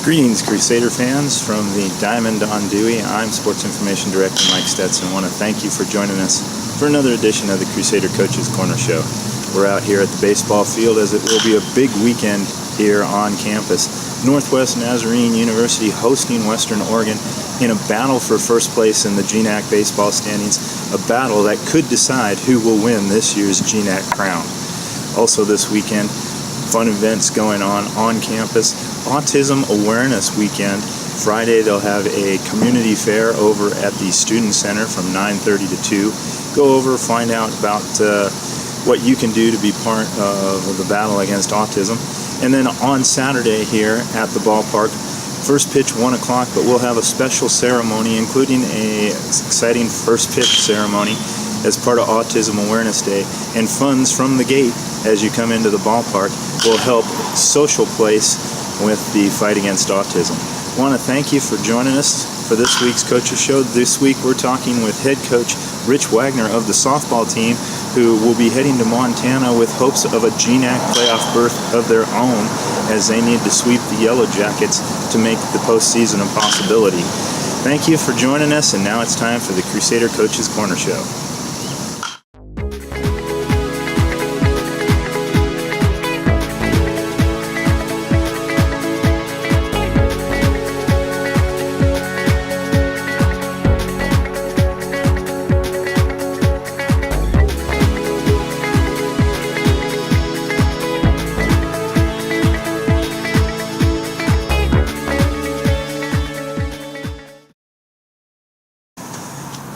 Greetings, Crusader fans from the Diamond on Dewey. I'm Sports Information Director Mike Stetson. I want to thank you for joining us for another edition of the Crusader Coaches Corner Show. We're out here at the baseball field as it will be a big weekend here on campus. Northwest Nazarene University hosting Western Oregon in a battle for first place in the GNAC baseball standings, a battle that could decide who will win this year's GNAC crown. Also this weekend, fun events going on campus. Autism Awareness Weekend. Friday they'll have a community fair over at the Student Center from 9:30 to 2. Go over, find out about what you can do to be part of the battle against autism. And then on Saturday here at the ballpark, first pitch 1 o'clock, but we'll have a special ceremony, including a exciting first pitch ceremony as part of Autism Awareness Day. And funds from the gate as you come into the ballpark will help Social Place with the fight against autism. I want to thank you for joining us for this week's Coaches Show. This week we're talking with head coach Rich Wagner of the softball team, who will be heading to Montana with hopes of a GNAC playoff berth of their own as they need to sweep the Yellow Jackets to make the postseason a possibility. Thank you for joining us, and now it's time for the Crusader Coaches Corner Show.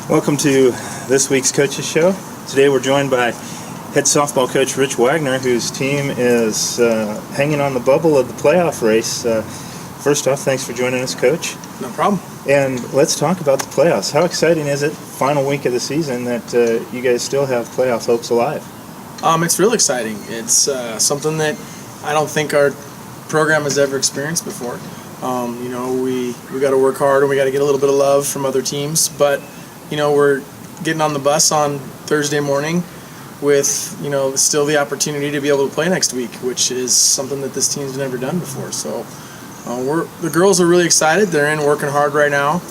Welcome to this week's Coaches Show. Today we're joined by head softball coach Rich Wagner, whose team is hanging on the bubble of the playoff race. First off, thanks for joining us, Coach. No problem. And let's talk about the playoffs. How exciting is it, final week of the season, that you guys still have playoff hopes alive? It's real exciting. It's something that I don't think our program has ever experienced before. We got to work hard and we got to get a little bit of love from other teams, but we're getting on the bus on Thursday morning with, still the opportunity to be able to play next week, which is something that this team's never done before. So the girls are really excited. They're in working hard right now.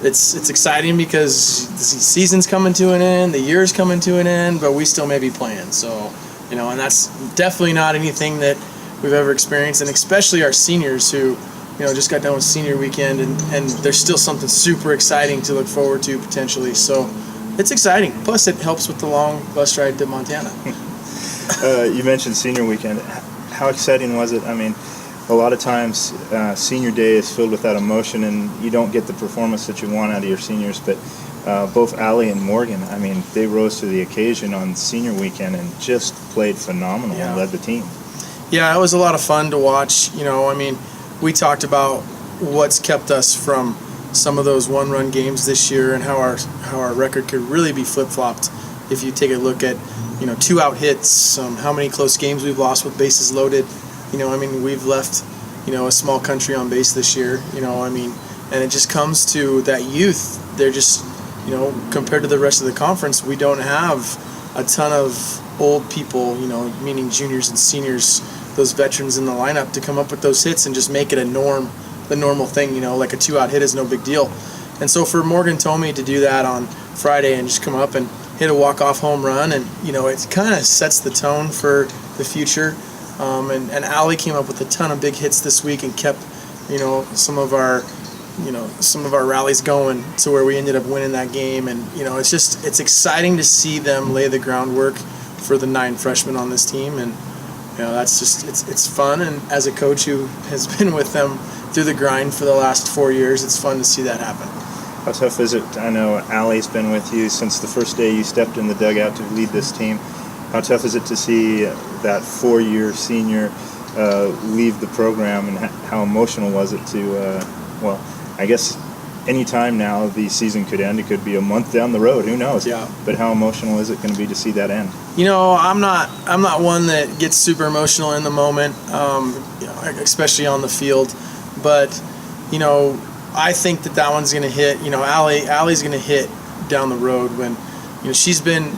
It's exciting because the season's coming to an end, the year's coming to an end, but we still may be playing. So, and that's definitely not anything that we've ever experienced, and especially our seniors who just got done with senior weekend, and there's still something super exciting to look forward to potentially. So it's exciting. Plus, it helps with the long bus ride to Montana. You mentioned senior weekend. How exciting was it? I mean, a lot of times senior day is filled with that emotion, and you don't get the performance that you want out of your seniors. But both Allie and Morgan, I mean, they rose to the occasion on senior weekend and just played phenomenal and led the team. Yeah, it was a lot of fun to watch. We talked about what's kept us from some of those one-run games this year and how our record could really be flip-flopped if you take a look at, 2-out hits, how many close games we've lost with bases loaded. We've left, a small country on base this year, and it just comes to that youth. They're just, compared to the rest of the conference, we don't have a ton of old people, meaning juniors and seniors, those veterans in the lineup, to come up with those hits and just make it the normal thing, like a 2-out hit is no big deal. And so for Morgan Tomey to do that on Friday and just come up and hit a walk-off home run, and it kind of sets the tone for the future. And Allie came up with a ton of big hits this week and kept some of our rallies going to where we ended up winning that game. And it's exciting to see them lay the groundwork for the 9 freshmen on this team. And that's just it's fun, and as a coach who has been with them through the grind for the last 4 years, it's fun to see that happen. How tough is it? I know Allie's been with you since the first day you stepped in the dugout to lead this team. How tough is it to see that 4-year senior leave the program, and how emotional was it to, I guess any time now the season could end. It could be a month down the road, who knows? Yeah. But how emotional is it going to be to see that end? I'm not one that gets super emotional in the moment, especially on the field. But I think that one's going to hit. Allie's going to hit down the road when she's been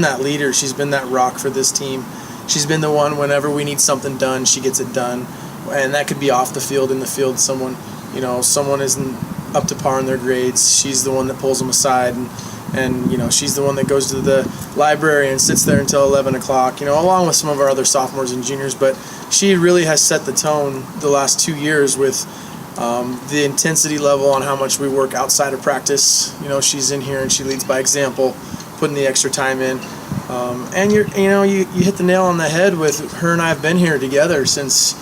that leader. She's been that rock for this team. She's been the one whenever we need something done, she gets it done. and that could be off the field, in the field. Someone isn't up to par in their grades. She's the one that pulls them aside, and she's the one that goes to the library and sits there until 11 o'clock, along with some of our other sophomores and juniors. But she really has set the tone the last 2 years with the intensity level on how much we work outside of practice. She's in here and she leads by example, putting the extra time in. And you hit the nail on the head with her, and I have been here together since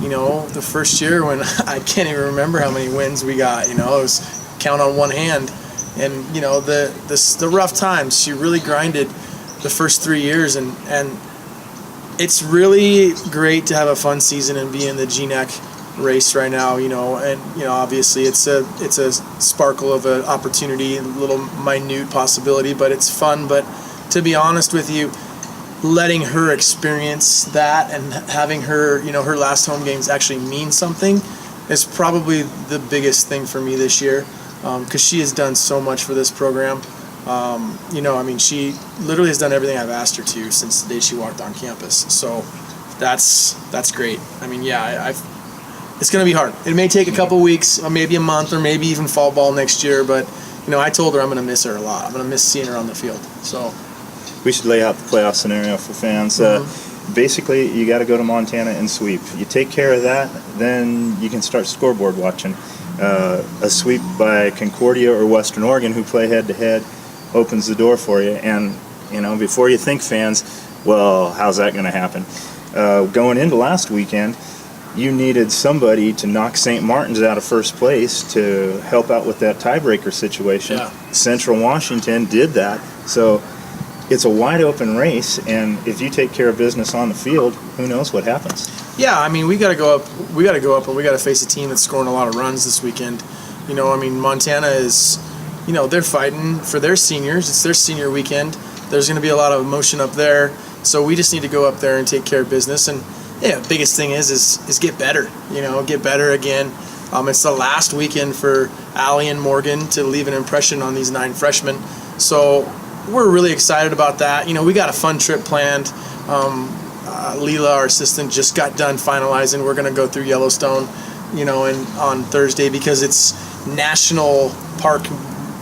the first year, when I can't even remember how many wins we got. It was count on one hand. And the rough times, she really grinded the first 3 years, and it's really great to have a fun season and be in the GNAC race right now. And obviously it's a sparkle of an opportunity, a little minute possibility, but it's fun. But to be honest with you, letting her experience that and having her, her last home games actually mean something is probably the biggest thing for me this year. Because she has done so much for this program. She literally has done everything I've asked her to since the day she walked on campus. So that's great. It's going to be hard. It may take a couple weeks, or maybe a month, or maybe even fall ball next year. But I told her I'm going to miss her a lot. I'm going to miss seeing her on the field. So we should lay out the playoff scenario for fans. Basically, you got to go to Montana and sweep. You take care of that, then you can start scoreboard watching. A sweep by Concordia or Western Oregon, who play head-to-head, opens the door for you. And, before you think, fans, well, how's that going to happen? Going into last weekend, you needed somebody to knock St. Martin's out of first place to help out with that tiebreaker situation. Yeah. Central Washington did that. So it's a wide-open race, and if you take care of business on the field, who knows what happens? Yeah, we got to go up. We got to go up, and we got to face a team that's scoring a lot of runs this weekend. Montana is, they're fighting for their seniors. It's their senior weekend. There's going to be a lot of emotion up there, so we just need to go up there and take care of business. And biggest thing is get better. Get better again. It's the last weekend for Allie and Morgan to leave an impression on these 9 freshmen. So we're really excited about that. We got a fun trip planned. Leela, our assistant, just got done finalizing. We're going to go through Yellowstone, and on Thursday, because it's National Park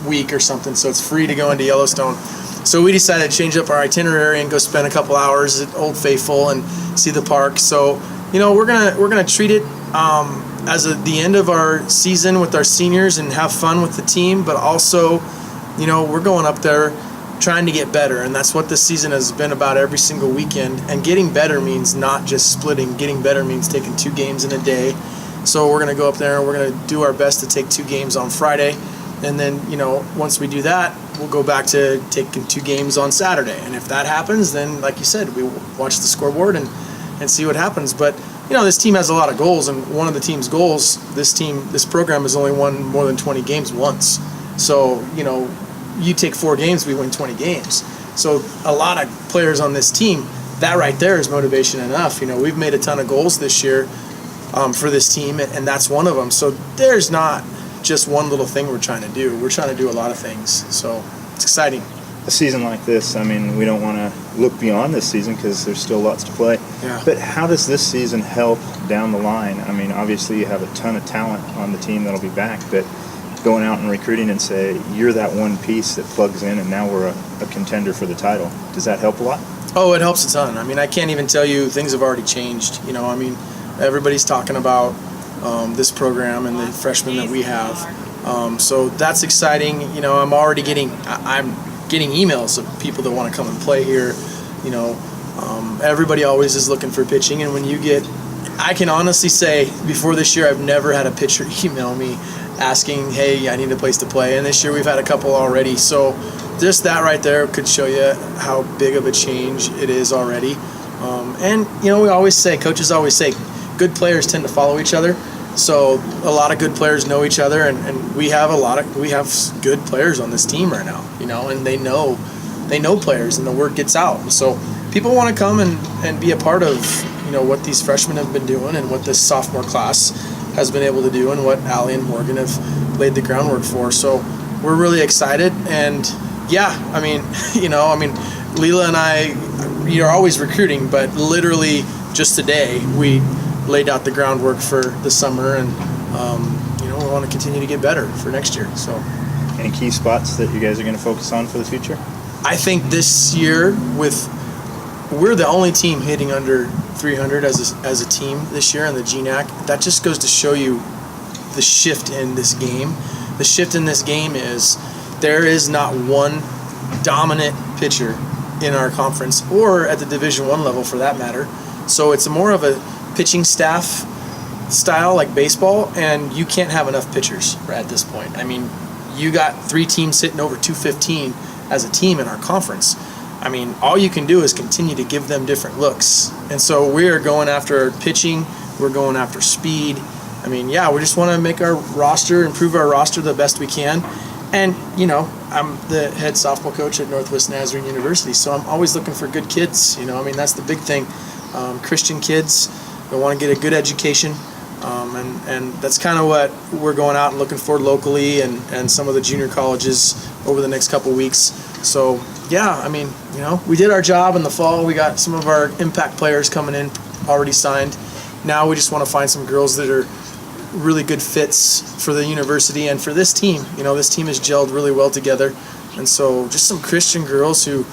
Week or something, so it's free to go into Yellowstone. So we decided to change up our itinerary and go spend a couple hours at Old Faithful and see the park. So we're gonna treat it as the end of our season with our seniors and have fun with the team, but also we're going up there trying to get better, and that's what this season has been about every single weekend. And getting better means not just splitting. Getting better means taking 2 games in a day. So we're going to go up there and we're going to do our best to take 2 games on Friday, and then once we do that, we'll go back to taking 2 games on Saturday. And if that happens, then like you said, we watch the scoreboard and see what happens. But this team has a lot of goals, and one of the team's goals, this program has only won more than 20 games once. So you take 4 games, we win 20 games. So a lot of players on this team, that right there is motivation enough. We've made a ton of goals this year for this team, and that's one of them. So there's not just one little thing we're trying to do. We're trying to do a lot of things. So it's exciting. A season like this, we don't want to look beyond this season because there's still lots to play. Yeah. But how does this season help down the line? Obviously you have a ton of talent on the team that'll be back, but going out and recruiting and say, you're that one piece that plugs in and now we're a contender for the title. Does that help a lot? Oh, it helps a ton. I can't even tell you, things have already changed. Everybody's talking about this program and the freshmen that we have. So that's exciting. I'm already getting emails of people that want to come and play here. Everybody always is looking for pitching, and when you get, I can honestly say, before this year, I've never had a pitcher email me asking, hey, I need a place to play. And this year we've had a couple already. So just that right there could show you how big of a change it is already. And we always say, coaches always say, good players tend to follow each other. So a lot of good players know each other, and we have good players on this team right now, and they know players, and the word gets out. And so people want to come and be a part of, what these freshmen have been doing and what this sophomore class has been able to do and what Allie and Morgan have laid the groundwork for. So we're really excited. And Leela and I, we are always recruiting, but literally just today we laid out the groundwork for the summer, and we want to continue to get better for next year. So, any key spots that you guys are going to focus on for the future? I think this year, we're the only team hitting under 300 as a team this year in the GNAC. That just goes to show you the shift in this game. The shift in this game is there is not one dominant pitcher in our conference or at the Division I level for that matter. So it's more of a pitching staff style like baseball, and you can't have enough pitchers at this point. I mean, you got 3 teams hitting over 215 as a team in our conference. I mean, all you can do is continue to give them different looks. And so we're going after pitching, we're going after speed. I mean, yeah, we just want to make our roster, improve our roster the best we can. And, I'm the head softball coach at Northwest Nazarene University, so I'm always looking for good kids. That's the big thing. Christian kids that want to get a good education. And that's kind of what we're going out and looking for locally and some of the junior colleges over the next couple weeks. So, yeah, I mean, we did our job in the fall. We got some of our impact players coming in already signed. Now we just want to find some girls that are really good fits for the university and for this team. This team has gelled really well together. And so just some Christian girls who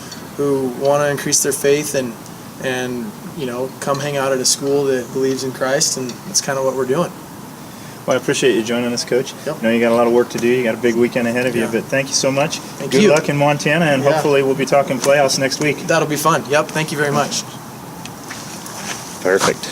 want to increase their faith and come hang out at a school that believes in Christ, and that's kind of what we're doing. Well, I appreciate you joining us, Coach. Yep. I know you got a lot of work to do. You got a big weekend ahead of you, Yeah. but thank you so much. Thank you. Good luck in Montana, and Yeah. hopefully we'll be talking playoffs next week. That'll be fun. Yep, thank you very much. Perfect.